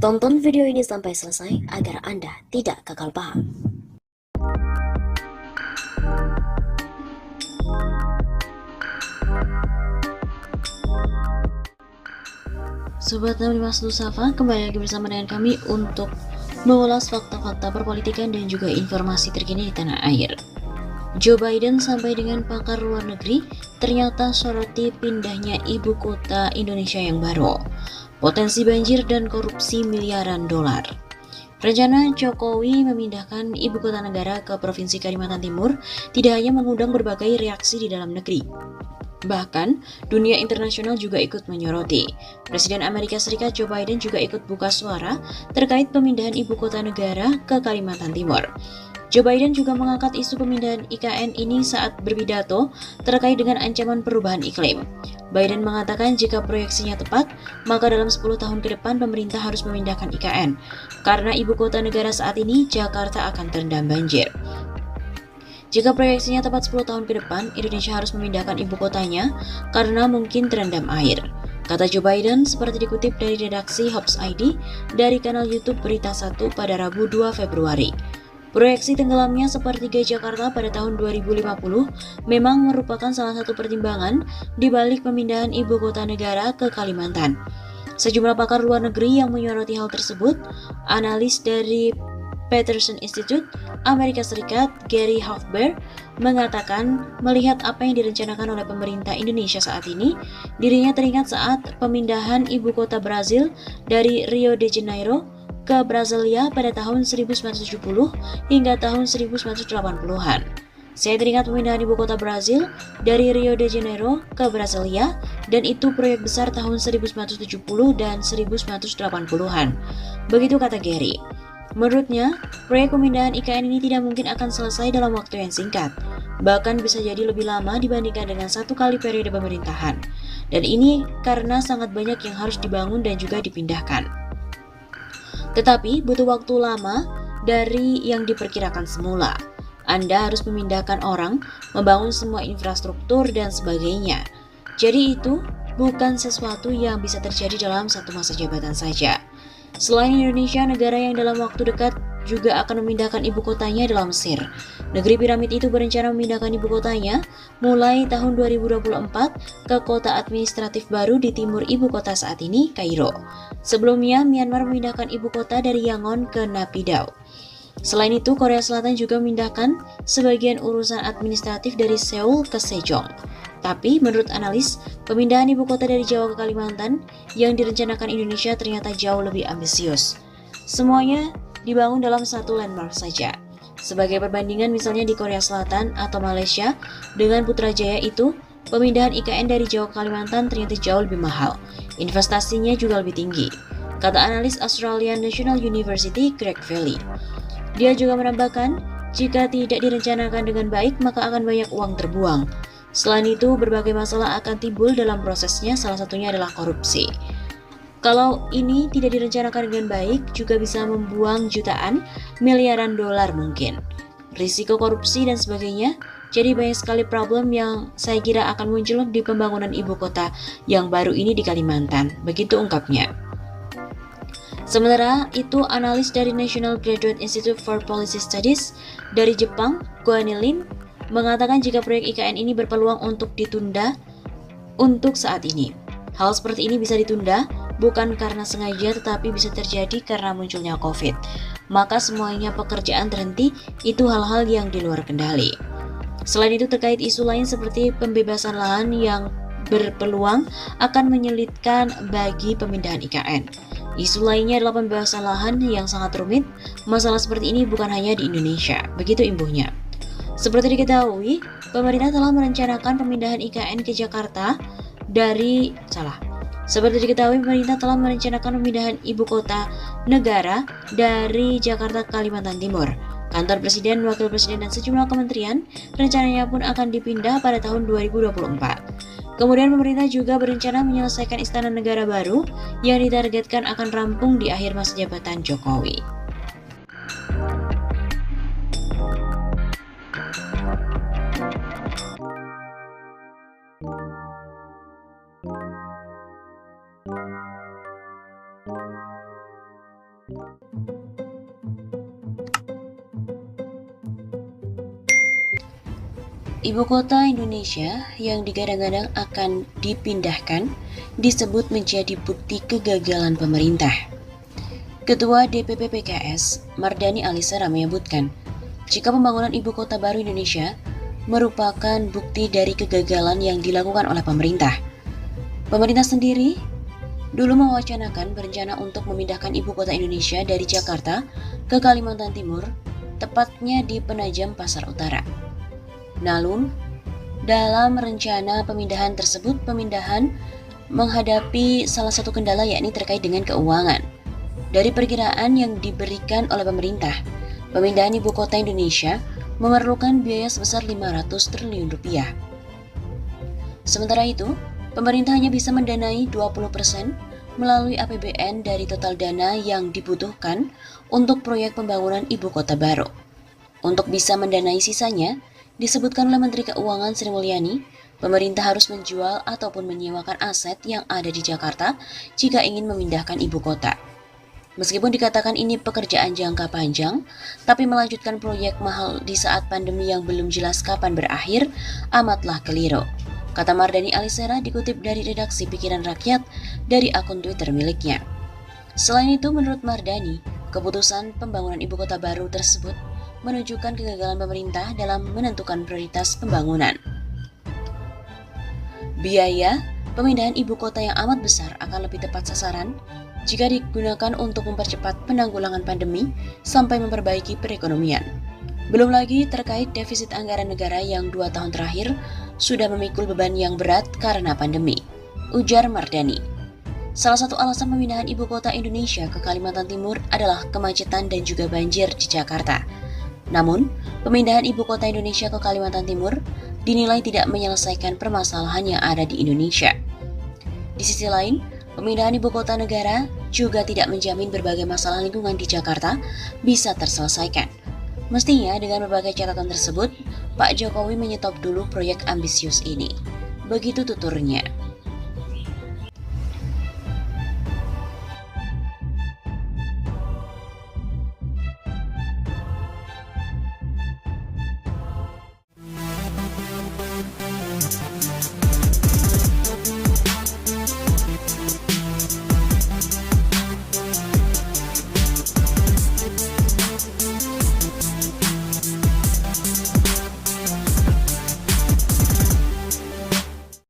Tonton video ini sampai selesai agar Anda tidak gagal paham. Sobat 65 Nusafa, kembali lagi bersama dengan kami untuk mengulas fakta-fakta perpolitikan dan juga informasi terkini di tanah air. Joe Biden sampai dengan pakar luar negeri ternyata soroti pindahnya ibu kota Indonesia yang baru, potensi banjir dan korupsi miliaran dolar. Rencana Jokowi memindahkan ibu kota negara ke Provinsi Kalimantan Timur tidak hanya mengundang berbagai reaksi di dalam negeri. Bahkan, dunia internasional juga ikut menyoroti. Presiden Amerika Serikat Joe Biden juga ikut buka suara terkait pemindahan ibu kota negara ke Kalimantan Timur. Joe Biden juga mengangkat isu pemindahan IKN ini saat berpidato terkait dengan ancaman perubahan iklim. Biden mengatakan jika proyeksinya tepat, maka dalam 10 tahun ke depan pemerintah harus memindahkan IKN. Karena ibu kota negara saat ini, Jakarta akan terendam banjir. Jika proyeksinya tepat 10 tahun ke depan, Indonesia harus memindahkan ibu kotanya karena mungkin terendam air. Kata Joe Biden seperti dikutip dari redaksi Hobbs ID dari kanal YouTube Berita 1 pada Rabu 2 Februari. Proyeksi tenggelamnya sepertiga Jakarta pada tahun 2050 memang merupakan salah satu pertimbangan di balik pemindahan ibu kota negara ke Kalimantan. Sejumlah pakar luar negeri yang menyoroti hal tersebut, analis dari Peterson Institute, Amerika Serikat, Gary Hofbauer, mengatakan melihat apa yang direncanakan oleh pemerintah Indonesia saat ini, dirinya teringat saat pemindahan ibu kota Brazil dari Rio de Janeiro ke Brasilia pada tahun 1970 hingga tahun 1980-an. Saya teringat pemindahan ibu kota Brazil dari Rio de Janeiro ke Brasilia dan itu proyek besar tahun 1970 dan 1980-an. Begitu kata Gary. Menurutnya, proyek pemindahan IKN ini tidak mungkin akan selesai dalam waktu yang singkat. Bahkan bisa jadi lebih lama dibandingkan dengan satu kali periode pemerintahan. Dan ini karena sangat banyak yang harus dibangun dan juga dipindahkan. Tetapi butuh waktu lama dari yang diperkirakan semula. Anda harus memindahkan orang, membangun semua infrastruktur dan sebagainya. Jadi itu bukan sesuatu yang bisa terjadi dalam satu masa jabatan saja. Selain Indonesia, negara yang dalam waktu dekat juga akan memindahkan ibu kotanya adalah Mesir. Negeri piramid itu berencana memindahkan ibu kotanya mulai tahun 2024 ke kota administratif baru di timur ibu kota saat ini, Kairo. Sebelumnya, Myanmar memindahkan ibu kota dari Yangon ke Naypyidaw. Selain itu, Korea Selatan juga memindahkan sebagian urusan administratif dari Seoul ke Sejong. Tapi menurut analis, pemindahan ibu kota dari Jawa ke Kalimantan yang direncanakan Indonesia ternyata jauh lebih ambisius. Semuanya dibangun dalam satu landmark saja. Sebagai perbandingan misalnya di Korea Selatan atau Malaysia dengan Putrajaya itu, pemindahan IKN dari Jawa ke Kalimantan ternyata jauh lebih mahal. Investasinya juga lebih tinggi, kata analis Australian National University Greg Valley. Dia juga menambahkan, jika tidak direncanakan dengan baik maka akan banyak uang terbuang. Selain itu, berbagai masalah akan timbul dalam prosesnya, salah satunya adalah korupsi. Kalau ini tidak direncanakan dengan baik, juga bisa membuang jutaan, miliaran dolar mungkin. Risiko korupsi dan sebagainya, jadi banyak sekali problem yang saya kira akan muncul di pembangunan ibu kota yang baru ini di Kalimantan. Begitu ungkapnya. Sementara itu, analis dari National Graduate Institute for Policy Studies dari Jepang, Guani Lim, mengatakan jika proyek IKN ini berpeluang untuk ditunda untuk saat ini. Hal seperti ini bisa ditunda bukan karena sengaja tetapi bisa terjadi karena munculnya COVID. Maka semuanya pekerjaan terhenti, itu hal-hal yang di luar kendali. Selain itu terkait isu lain seperti pembebasan lahan yang berpeluang akan menyulitkan bagi pemindahan IKN. Isu lainnya adalah pembebasan lahan yang sangat rumit. Masalah seperti ini bukan hanya di Indonesia, begitu imbuhnya. Seperti diketahui, pemerintah telah merencanakan pemindahan IKN ke Jakarta Seperti diketahui, pemerintah telah merencanakan pemindahan ibu kota negara dari Jakarta ke Kalimantan Timur. Kantor Presiden, Wakil Presiden, dan sejumlah kementerian rencananya pun akan dipindah pada tahun 2024. Kemudian pemerintah juga berencana menyelesaikan Istana Negara baru yang ditargetkan akan rampung di akhir masa jabatan Jokowi. Ibu kota Indonesia yang digadang-gadang akan dipindahkan disebut menjadi bukti kegagalan pemerintah. Ketua DPP PKS, Mardhani Alisera menyebutkan, jika pembangunan ibu kota baru Indonesia merupakan bukti dari kegagalan yang dilakukan oleh pemerintah. Pemerintah sendiri dulu mewacanakan berencana untuk memindahkan ibu kota Indonesia dari Jakarta ke Kalimantan Timur, tepatnya di Penajam Pasar Utara. Namun, dalam rencana pemindahan tersebut, pemindahan menghadapi salah satu kendala yakni terkait dengan keuangan. Dari perkiraan yang diberikan oleh pemerintah, pemindahan ibu kota Indonesia memerlukan biaya sebesar 500 triliun rupiah. Sementara itu, pemerintah hanya bisa mendanai 20% melalui APBN dari total dana yang dibutuhkan untuk proyek pembangunan ibu kota baru. Untuk bisa mendanai sisanya, disebutkan oleh Menteri Keuangan Sri Mulyani, pemerintah harus menjual ataupun menyewakan aset yang ada di Jakarta jika ingin memindahkan ibu kota. Meskipun dikatakan ini pekerjaan jangka panjang, tapi melanjutkan proyek mahal di saat pandemi yang belum jelas kapan berakhir, amatlah keliru. Kata Mardhani Alisera dikutip dari redaksi Pikiran Rakyat dari akun Twitter miliknya. Selain itu, menurut Mardhani, keputusan pembangunan ibu kota baru tersebut menunjukkan kegagalan pemerintah dalam menentukan prioritas pembangunan. Biaya pemindahan ibu kota yang amat besar akan lebih tepat sasaran jika digunakan untuk mempercepat penanggulangan pandemi sampai memperbaiki perekonomian. Belum lagi terkait defisit anggaran negara yang 2 tahun terakhir sudah memikul beban yang berat karena pandemi, ujar Mardhani. Salah satu alasan pemindahan ibu kota Indonesia ke Kalimantan Timur adalah kemacetan dan juga banjir di Jakarta. Namun, pemindahan ibu kota Indonesia ke Kalimantan Timur dinilai tidak menyelesaikan permasalahan yang ada di Indonesia. Di sisi lain, pemindahan ibu kota negara juga tidak menjamin berbagai masalah lingkungan di Jakarta bisa terselesaikan. Mestinya dengan berbagai catatan tersebut, Pak Jokowi menyetop dulu proyek ambisius ini. Begitu tuturnya.